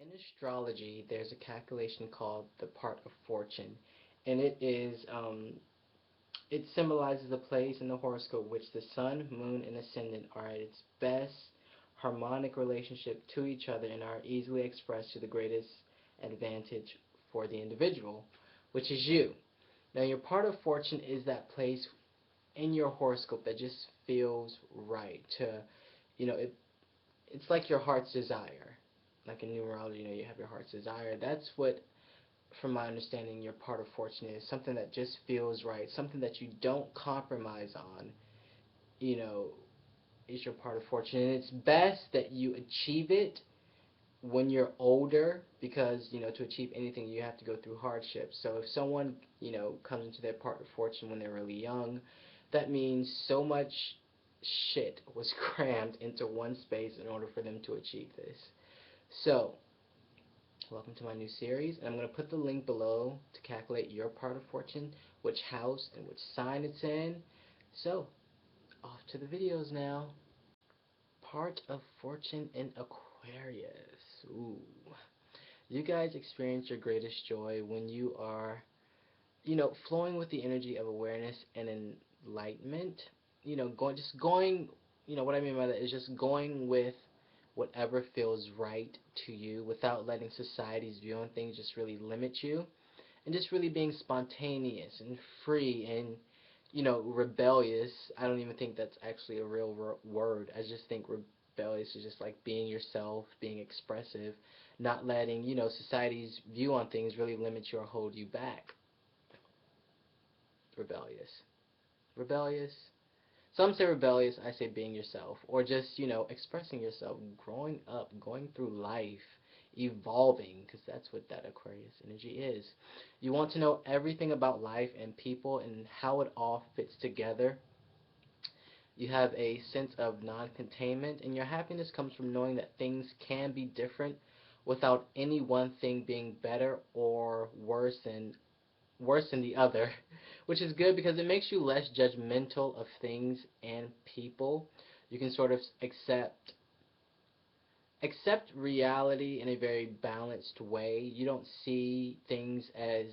In astrology, there's a calculation called the part of fortune, and it symbolizes a place in the horoscope which the sun, moon, and ascendant are at its best harmonic relationship to each other and are easily expressed to the greatest advantage for the individual, which is you. Now, your part of fortune is that place in your horoscope that just feels right to, it's like your heart's desire. Like in numerology, you have your heart's desire. That's what, from my understanding, your part of fortune is. Something that just feels right. Something that you don't compromise on, you know, is your part of fortune. And it's best that you achieve it when you're older because, to achieve anything, you have to go through hardship. So if someone, comes into their part of fortune when they're really young, that means so much shit was crammed into one space in order for them to achieve this. So, welcome to my new series, and I'm going to put the link below to calculate your part of fortune, which house and which sign it's in. So, off to the videos now. Part of fortune in Aquarius. Ooh. You guys experience your greatest joy when you are, flowing with the energy of awareness and enlightenment. What I mean by that is just going with whatever feels right to you without letting society's view on things just really limit you, and just really being spontaneous and free and, rebellious. I don't even think that's actually a real word. I just think rebellious is just like being yourself, being expressive, not letting, society's view on things really limit you or hold you back. Rebellious. Rebellious. Some say rebellious, I say being yourself, or just, expressing yourself, growing up, going through life, evolving, because that's what that Aquarius energy is. You want to know everything about life and people and how it all fits together. You have a sense of non-containment, and your happiness comes from knowing that things can be different without any one thing being better or worse than the other, which is good because it makes you less judgmental of things and people. You can sort of accept reality in a very balanced way. You don't see things as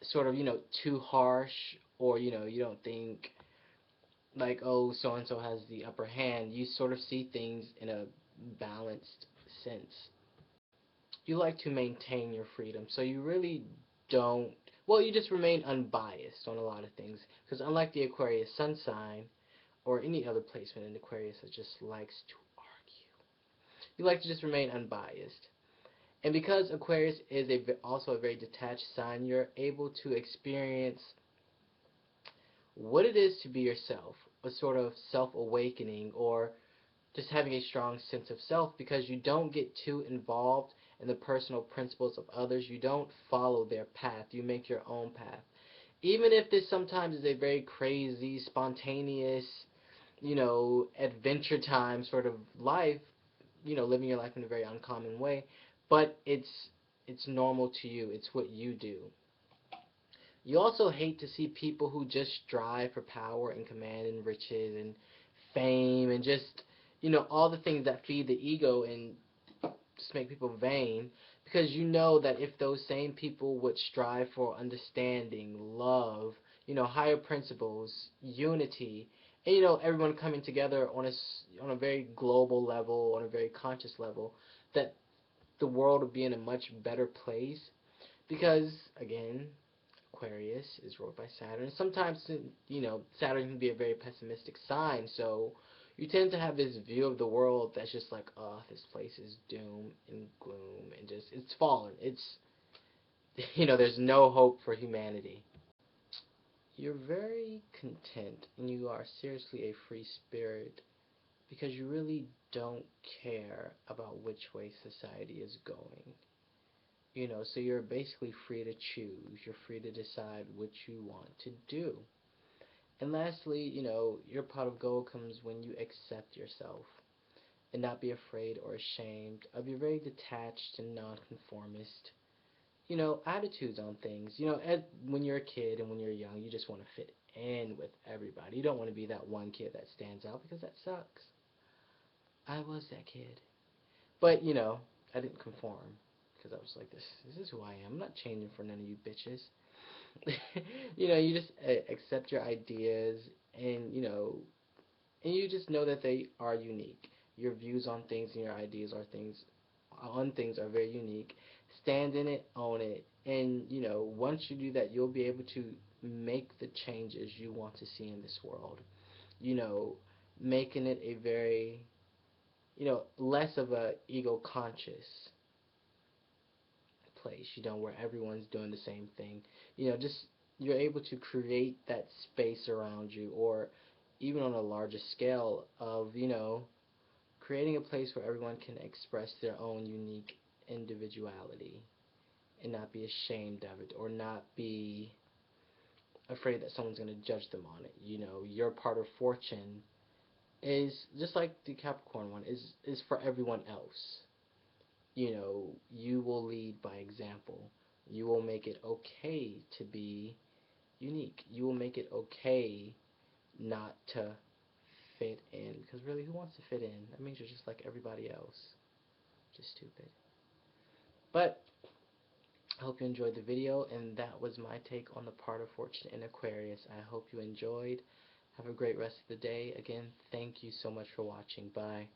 sort of, too harsh, or, you don't think like, oh, so and so has the upper hand. You sort of see things in a balanced sense. You like to maintain your freedom, so you really don't. Well, you just remain unbiased on a lot of things, because unlike the Aquarius sun sign or any other placement in Aquarius that just likes to argue, you like to just remain unbiased. And because Aquarius is also a very detached sign, you're able to experience what it is to be yourself, a sort of self-awakening, or just having a strong sense of self, because you don't get too involved in the personal principles of others. You don't follow their path. You make your own path. Even if this sometimes is a very crazy, spontaneous, adventure time sort of life, living your life in a very uncommon way, but it's normal to you. It's what you do. You also hate to see people who just strive for power and command and riches and fame and just, all the things that feed the ego and just make people vain, because you know that if those same people would strive for understanding, love, higher principles, unity, and, everyone coming together on a very global level, on a very conscious level, that the world would be in a much better place. Because, again, Aquarius is ruled by Saturn. Sometimes, Saturn can be a very pessimistic sign, so you tend to have this view of the world that's just like, oh, this place is doom and gloom and just, it's fallen. It's, there's no hope for humanity. You're very content and you are seriously a free spirit because you really don't care about which way society is going. So you're basically free to choose. You're free to decide what you want to do. And lastly, your pot of gold comes when you accept yourself and not be afraid or ashamed of your very detached and nonconformist, attitudes on things. When you're a kid and when you're young, you just want to fit in with everybody. You don't want to be that one kid that stands out because that sucks. I was that kid. But, I didn't conform because I was like, this is who I am. I'm not changing for none of you bitches. You just accept your ideas, and and you just know that they are unique. Your views on things and your ideas on things are very unique. Stand in it, own it, and once you do that, you'll be able to make the changes you want to see in this world. You know, making it a very less of a ego conscious place, where everyone's doing the same thing. Just you're able to create that space around you, or even on a larger scale of, creating a place where everyone can express their own unique individuality and not be ashamed of it, or not be afraid that someone's going to judge them on it. Your part of fortune is just like the Capricorn one is for everyone else. You will lead by example. You will make it okay to be unique. You will make it okay not to fit in. Because really, who wants to fit in? That means you're just like everybody else. Just stupid. But I hope you enjoyed the video, and that was my take on the part of fortune in Aquarius. I hope you enjoyed. Have a great rest of the day. Again, thank you so much for watching. Bye.